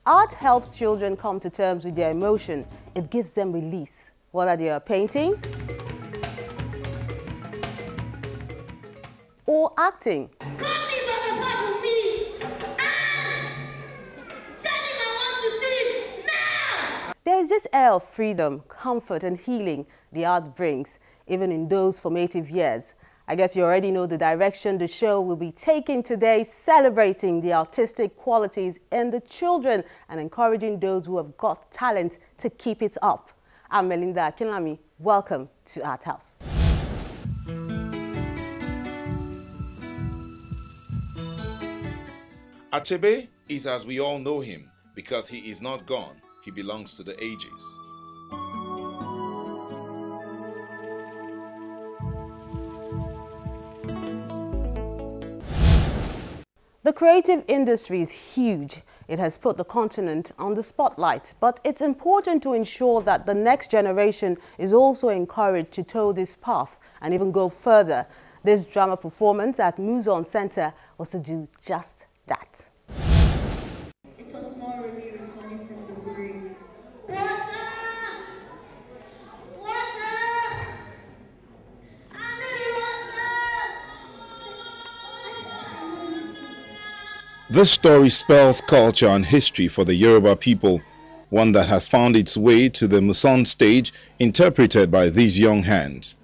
Art helps children come to terms with their emotion. It gives them release, whether they are painting or acting. There is this air of freedom, comfort and healing the art brings, even in those formative years. I guess you already know the direction the show will be taking today, celebrating the artistic qualities in the children and encouraging those who have got talent to keep it up. I'm Melinda Akinlami. Welcome to Arthouse. Achebe is as we all know him because he is not gone. He belongs to the ages. The creative industry is huge. It has put the continent on the spotlight, but it's important to ensure that the next generation is also encouraged to toe this path and even go further. This drama performance at Muson Center was to do just that. It was Moremi returning from the grave. This story spells culture and history for the Yoruba people, one that has found its way to the Muson stage, interpreted by these young hands.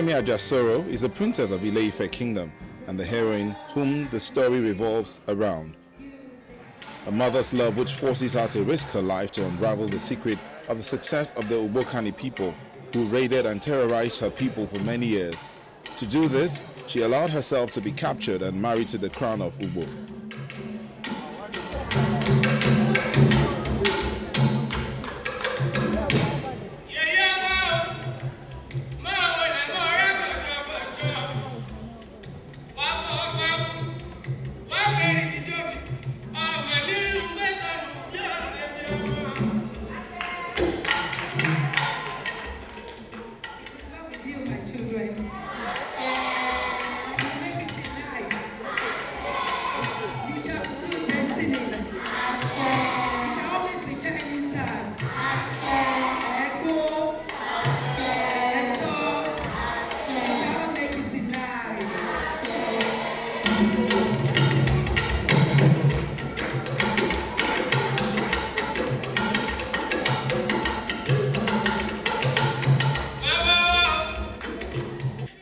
Moremi is a princess of Ile-Ife kingdom and the heroine whom the story revolves around. A mother's love which forces her to risk her life to unravel the secret of the success of the Ubokani people who raided and terrorized her people for many years. To do this, she allowed herself to be captured and married to the crown of Ubo.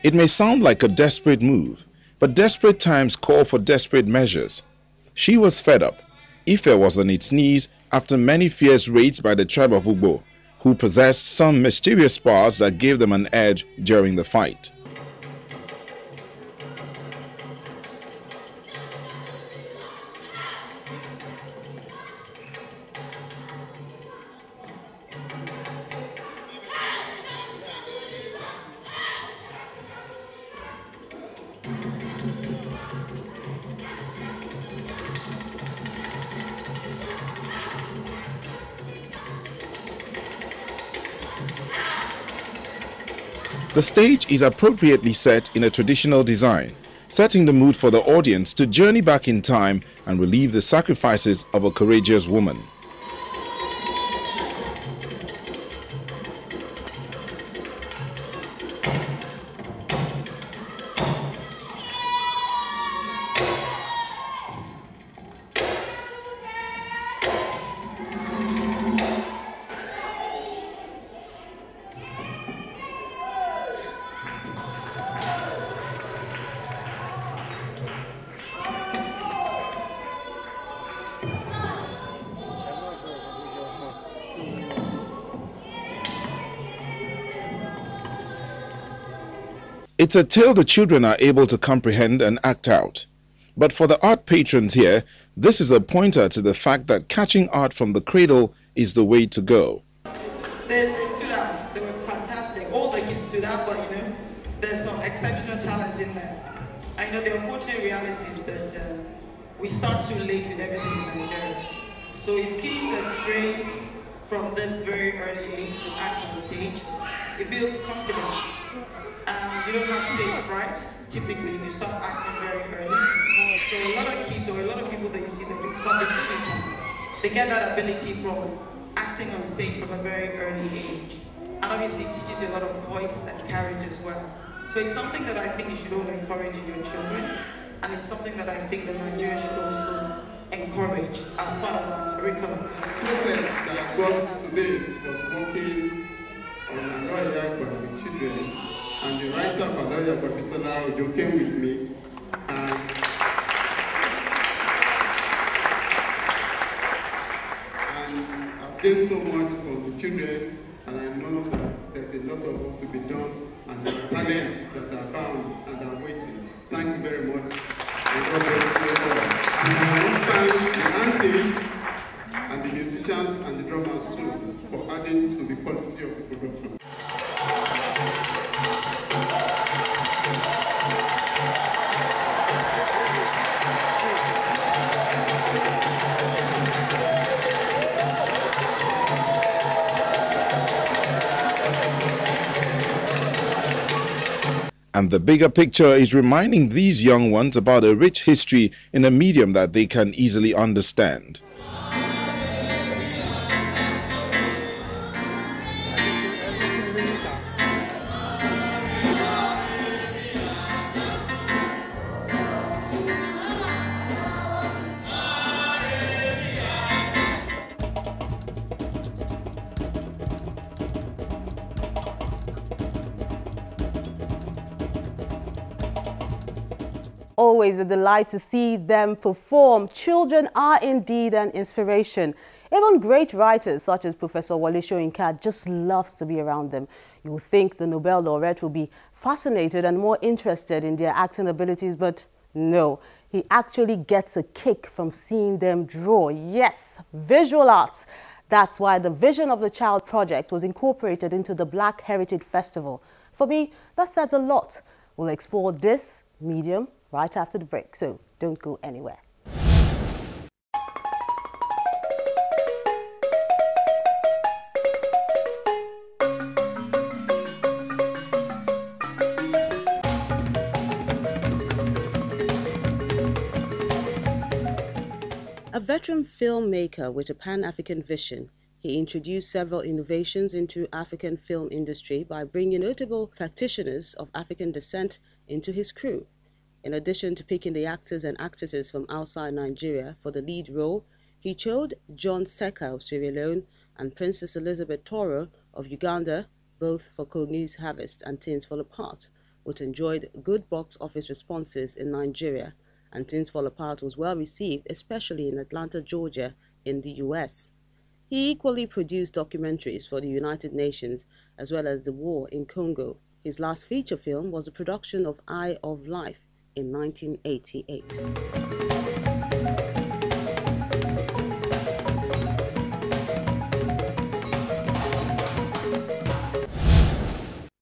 It may sound like a desperate move, but desperate times call for desperate measures. She was fed up. Ife was on its knees after many fierce raids by the tribe of Ugbo, who possessed some mysterious spars that gave them an edge during the fight. The stage is appropriately set in a traditional design, setting the mood for the audience to journey back in time and relive the sacrifices of a courageous woman. It's a tale the children are able to comprehend and act out. But for the art patrons here, this is a pointer to the fact that catching art from the cradle is the way to go. They stood out. They were fantastic. All the kids stood out, but there's some exceptional talent in there. I know the unfortunate reality is that we start too late with everything in Nigeria. So if kids are trained from this very early age to act on stage, it builds confidence. You don't have stage fright, typically, if you start acting very early. So a lot of kids or a lot of people that you see that do public speaking, they get that ability from acting on stage from a very early age. And obviously it teaches you a lot of voice and carriage as well. So it's something that I think you should all encourage in your children, and it's something that I think that Nigeria should also encourage as part of our curriculum. The process that brought today was working on Aloya with children, and the writer of Aloya, Professor Ojo, came with me, and I've gained so much from the children, and I know that there's a lot of work to be done, and there are talents that are found and are waiting. Thank you very much. And God bless you all. And I want to thank the aunties and the musicians and the drummers too for adding to the quality of the production. And the bigger picture is reminding these young ones about a rich history in a medium that they can easily understand. Always a delight to see them perform. Children are indeed an inspiration. Even great writers such as Professor Wole Soyinka just loves to be around them. You would think the Nobel laureate will be fascinated and more interested in their acting abilities, but no. He actually gets a kick from seeing them draw. Yes, visual arts. That's why the Vision of the Child project was incorporated into the Black Heritage Festival. For me, that says a lot. We'll explore this medium right after the break, so don't go anywhere. A veteran filmmaker with a Pan-African vision, he introduced several innovations into African film industry by bringing notable practitioners of African descent into his crew. In addition to picking the actors and actresses from outside Nigeria for the lead role, he chose John Seka of Sierra Leone and Princess Elizabeth Toro of Uganda, both for Kogni's Harvest and Things Fall Apart, which enjoyed good box office responses in Nigeria, and Things Fall Apart was well received, especially in Atlanta, Georgia, in the US. He equally produced documentaries for the United Nations as well as the war in Congo. His last feature film was the production of Eye of Life in 1988.